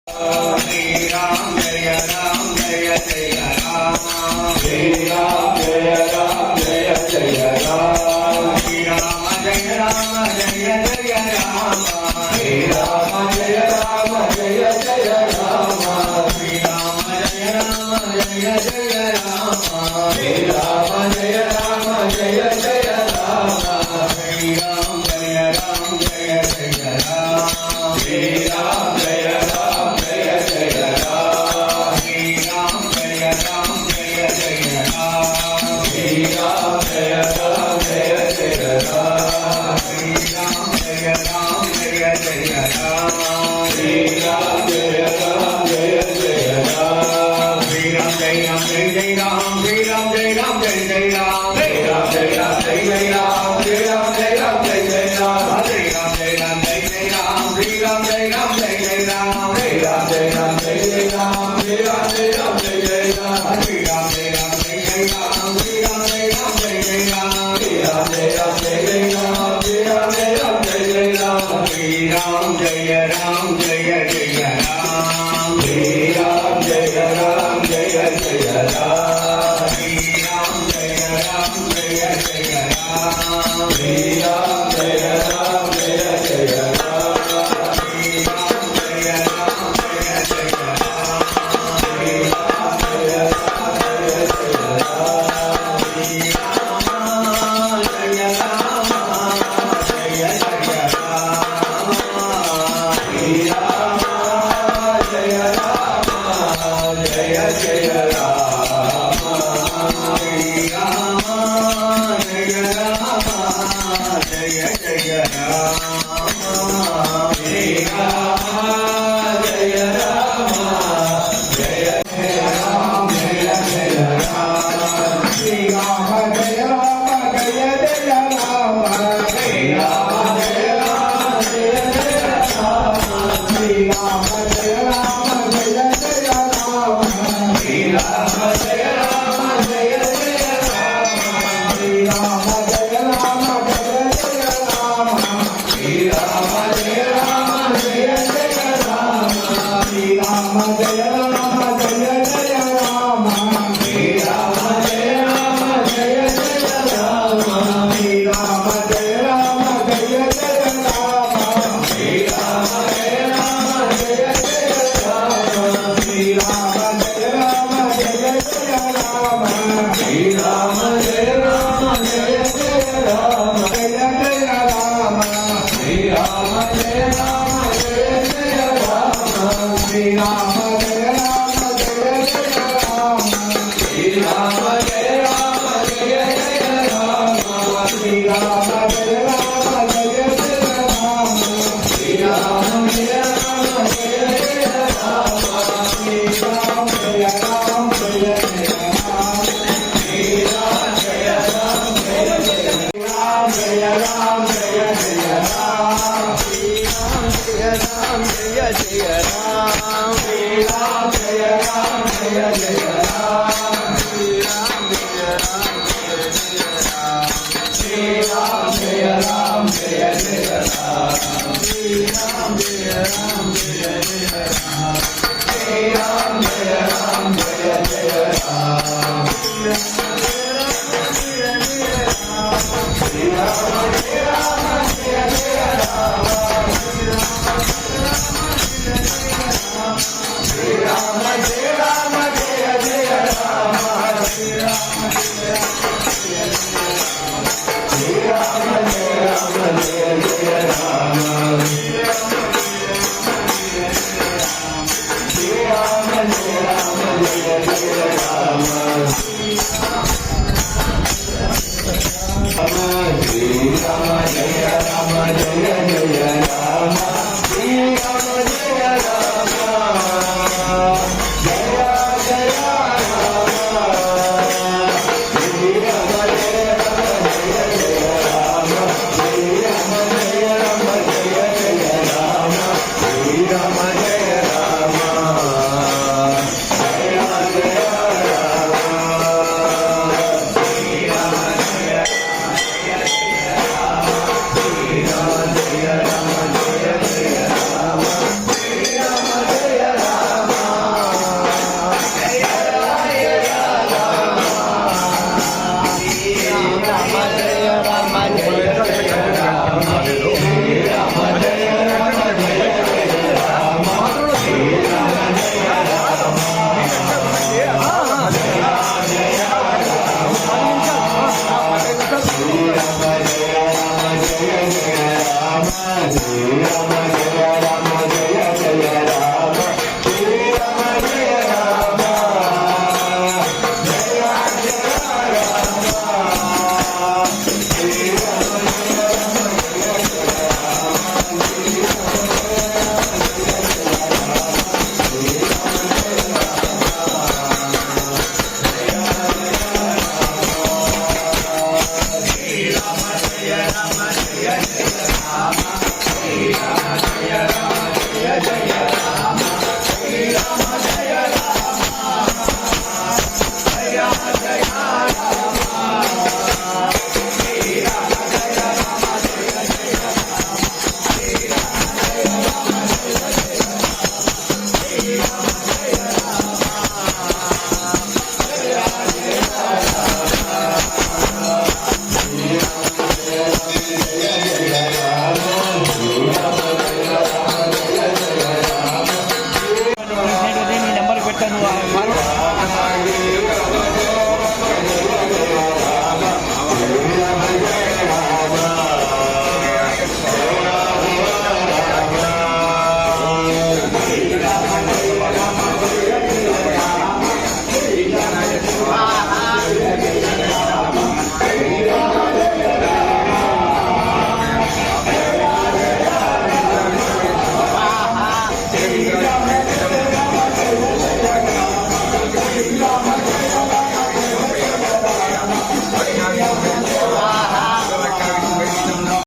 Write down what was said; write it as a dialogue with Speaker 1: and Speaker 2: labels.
Speaker 1: Jai Ram Jaya Ram Jaya Jaya Ram Jai Ram Jaya Ram Jaya Jaya Ram Jai Ram Jaya Ram Jaya Jaya Ram Jai Ram Jaya Ram Jaya Jaya Ram Jai Ram Jaya Ram Jaya Jaya Ram Jai Ram Jaya Ram Jaya Jaya Ram Jai Ram Jaya Ram Jaya Jaya Ram Jai Ram Jaya Ram Jaya Jaya Ram Jai Ram Jaya Ram Jaya Jaya Ram Jai Ram Jaya Ram Jaya Jaya Ram Jai Ram Jaya Ram Jaya Jaya Ram Jai Ram Jaya Ram Jaya Jaya Ram Jai Ram Jaya Ram Jai Ram Jai Ram Jai Ram Jai Jai Ram Jai Ram Jai Ram Jai Jai Ram Jai Ram Jai Ram Jai Jai Ram Jai Ram Jai Ram Jai Jai Ram Jai Ram Jai Ram Jai Jai Ram Jai Ram Jai Ram Jai Jai Ram Jai Ram Jai Ram Jai Jai Ram Jai Ram Jai Ram Jai Jai Ram Jai Ram Jai Ram Jai Jai Ram Jai Ram Jai Ram Jai Jai Ram Jai Ram Jai Ram Jai Jai Ram Jai Ram Jaya Ram Jaya Jaya Ram Jai Ram Jaya Ram Jaya Jaya Ram Jai Ram Jaya Ram Jaya Jaya Ram Jai Ram Jaya Ram Jaya Jaya Ram Jai Ram Jaya Ram Jaya Jaya Ram Jai Ram Jaya Ram Jaya Jaya Ram Jai Ram Jaya Ram Jaya Jaya Ram Jai Ram Jaya Ram Jaya Jaya Ram Jai Ram Jaya Ram Jaya Jaya Ram Jai Ram Jaya Ram Jaya Jaya Ram Jaya Jaya Ram Shri Ram Jaya Ram Jaya Jaya Ram Shri Ram Jaya Ram Jaya Jaya Ram Shri Ram Jaya Ram Jaya Jaya Ram Shri Ram Jaya Ram Jaya Jaya Ram Shri Ram Jaya Ram Jaya Jaya Ram Shri Ram Jaya Ram Jaya Jaya Ram Shri Ram Jaya Ram Jaya Jaya Ram Shri Ram Jaya Ram Jaya Jaya Ram Shri Ram Jaya Ram Jaya Jaya Ram Shri Ram Jaya Ram Jaya Jaya Ram Shri Ram Jaya Ram Jaya Jaya Ram Shri Ram Jaya Ram Jaya Jaya Ram Jaya Jaya Ram Shri Ram Jaya Ram Jaya Jaya Ram Shri Ram Jaya Ram Jaya Jaya Ram Shri Ram Jaya Ram Jaya Jaya Ram Shri Ram Jaya Ram Jaya Jaya Ram Shri Ram Jaya Ram Jaya Jaya Ram Shri Ram Jaya Ram Jaya Jaya Ram Shri Ram Jaya Ram Jaya Jaya Ram Jaya Ram Jaya Jaya Ram Shri Ram Jaya Ram Jaya Jaya Ram Shri Ram Jaya Ram Jaya Jaya Ram Shri Ram Jaya Ram Jaya Jaya Ram Shri Ram Jaya Ram Jaya Jaya Ram Shri Ram Jaya Ram Jaya Jaya Ram Shri Ram Jaya Ram Jaya Jaya Ram Shri Ram Jaya Ram Jaya Jaya Ram Shri Ram Jaya Ram Jaya Jaya Ram Shri Ram Jaya Ram Jaya Jaya Ram Shri Ram Jaya Ram Jaya Jaya Ram Shri Ram Jaya Ram Jaya Jaya Ram Shri Ram Jaya Ram Jaya Jaya Ram Shri Ram Jaya Ram Jaya Jaya Ram Shri Ram Jaya Ram Jaya Jaya Ram Shri Ram Jaya Ram Jaya Jaya Ram Shri Ram Jaya Ram Jaya Jaya Ram Shri Ram Jaya Ram Jaya
Speaker 2: Rama Jaya